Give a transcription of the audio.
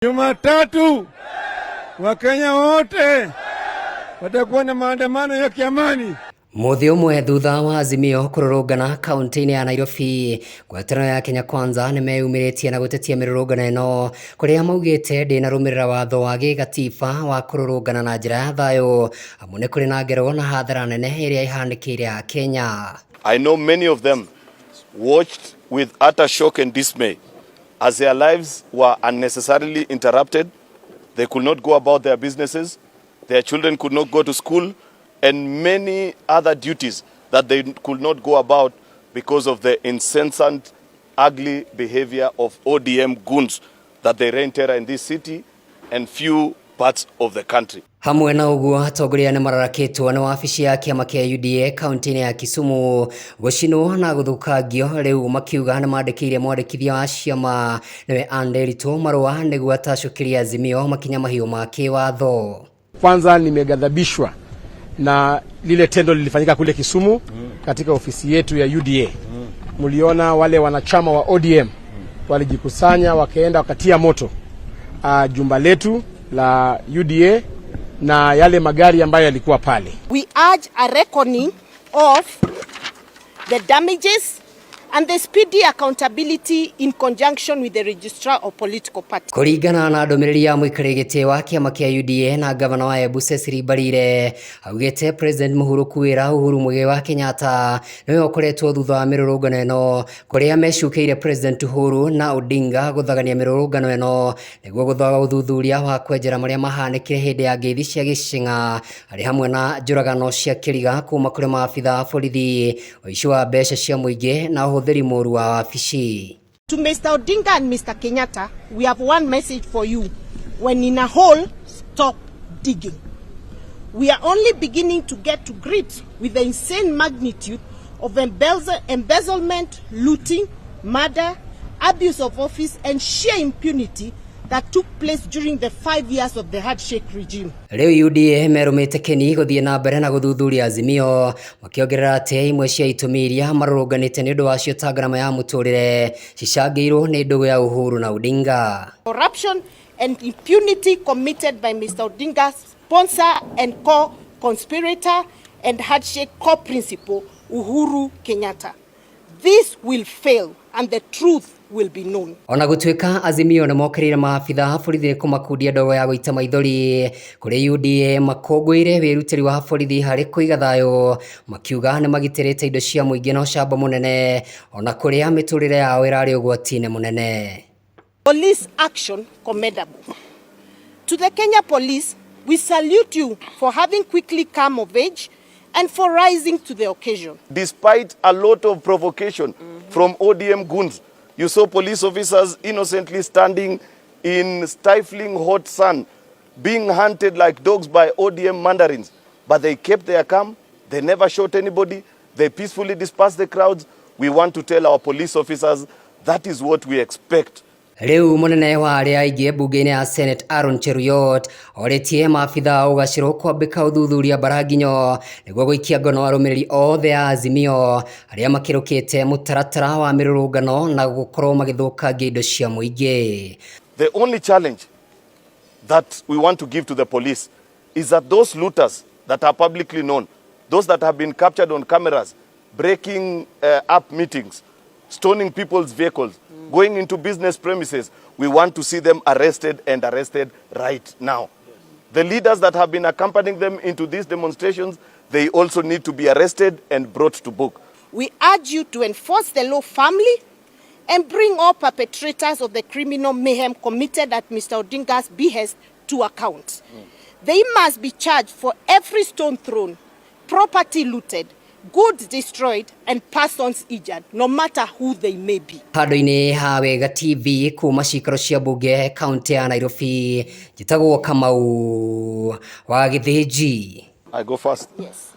Jumatatu Wakenya wote watakuwa na maandamano ya kiamani. Muthi umwe thutha wa Azimio kururungana kaunti-ini ya Nairobi, ngwatanĩro ya Kenya Kwanza nĩmeyumĩrĩtie na gũtetia mĩrũrũngano ĩno kũrĩa maugĩte ndĩnarũmĩrĩra watho wa gĩgatiba wa kũrũrũngana na njĩra ya thayũ, amu nĩ kũrĩ na ngero na hathara nene ĩrĩa ihanĩkĩire Kenya. I know many of them watched with utter shock and dismay as their lives were unnecessarily interrupted. They could not go about their businesses, their children could not go to school, and many other duties that they could not go about because of the incessant, ugly behavior of ODM goons that they reign terror in this city and few parts of the country. Hamwe na uguo atongoria nĩ mararakĩtwo nĩ wabici ya kĩama kĩa UDA kaunti-inĩ ya Kisumu gũcinwo na gũthũkangio, rĩu makiuga nĩ mandĩkĩire mwandĩkithia wa ciama nĩwe Anderito marũa nĩguo atacũkĩrie Azimio makinya mahiũ ma kĩwatho. Kwanza nimeghadhabishwa na lile tendo lilifanyika kule Kisumu katika ofisi yetu ya UDA. Mliona wale wanachama wa ODM walijikusanya wakaenda wakatia moto jumba letu la UDA na yale magari ambayo yalikuwa pale. We urge a reckoning of the damages and the speedy accountability in conjunction with the registrar of political parties. Kũringana na ndũmĩrĩri ya mũikarĩri gĩtĩ wa kĩama kĩa UDA na gavana wa Embu Cecily Mbarire, augĩte President Uhuru kwĩra Uhuru Muigai wa Kenyatta nĩwe ũkoretwo thutha wa mĩrũrũngano ĩno, kũrĩa mecukĩire President Uhuru na Odinga gũthagania mĩrũrũngano ĩno nĩguo gũthaga ũthuthuria wa kwenjera marĩa mahanĩkire hĩndĩ ya ngeithi cia gĩcing'a, arĩ hamwe na njũragano cia kĩriga kuma kũrĩ maabitha a borithi, ũici wa mbeca cia mũingĩ na to Mr. Odinga and Mr. Kenyatta, we have one message for you. When in a hole, stop digging. We are only beginning to get to grips with the insane magnitude of embezzlement, looting, murder, abuse of office, and sheer impunity that took place during the 5 years of the handshake regime. Rĩu UDA merũmĩte keni gũthiĩ na mbere na gũthuthuria Azimio, makĩongerera atĩ imwe cia itũmi iria marũrũnganĩte nĩ ũndũ wacio ta ngarama ya mũtũrĩre cicangĩirwo nĩ ndũgũ ya Uhuru na Odinga. Corruption and impunity committed by Mr. Odinga's sponsor and co-conspirator and handshake co-principal Uhuru Kenyatta. This will fail and the truth will be known. Ona gũtuĩka Azimio nĩ mokĩrĩire maabitha a borithi kũmakundia ndogo ya gũita maithori, kũrĩ UDA makũngũĩire wĩrutĩri wa borithi harĩ kũiga thayũ, makiuga nĩ magitĩrĩte indo cia mũingĩ na ũcamba mũnene, ona kũrĩa mĩtũrĩre yao ĩrarĩ ũgwati-inĩ mũnene. Police action commendable. To the Kenya Police, we salute you for having quickly come of age and for rising to the occasion. Despite a lot of provocation from ODM goons, you saw police officers innocently standing in stifling hot sun, being hunted like dogs by ODM mandarins. But they kept their calm, they never shot anybody, they peacefully dispersed the crowds. We want to tell our police officers that is what we expect. Rĩu mũnene wa arĩa aingĩ mbunge-inĩ ya Senate Aaron Cheruiyot orĩtie maabitha ũgacĩro kwambĩka ũthuthuria Baranginyo nĩguo gũikia ngono arũmĩrĩri othe a Azimio arĩa makĩrũkĩte mũtaratara wa mĩrũrũngano na gũkorwo magĩthũkangia indo cia mũingĩ. The only challenge that we want to give to the police is that those looters that are publicly known, those that have been captured on cameras, breaking up meetings, stoning people's vehicles, going into business premises, we want to see them arrested and arrested right now. The leaders that have been accompanying them into these demonstrations, they also need to be arrested and brought to book. We urge you to enforce the law firmly and bring all perpetrators of the criminal mayhem committed at Mr. Odinga's behest to account. They must be charged for every stone thrown, property looted, goods destroyed and persons injured, no matter who they may be. Handũ-inĩ ha Wega TV kuma cikaro cia mbunge kaunti ya Nairobi, njĩtagwo Kamau wa Gĩthĩnji. I go first. Yes.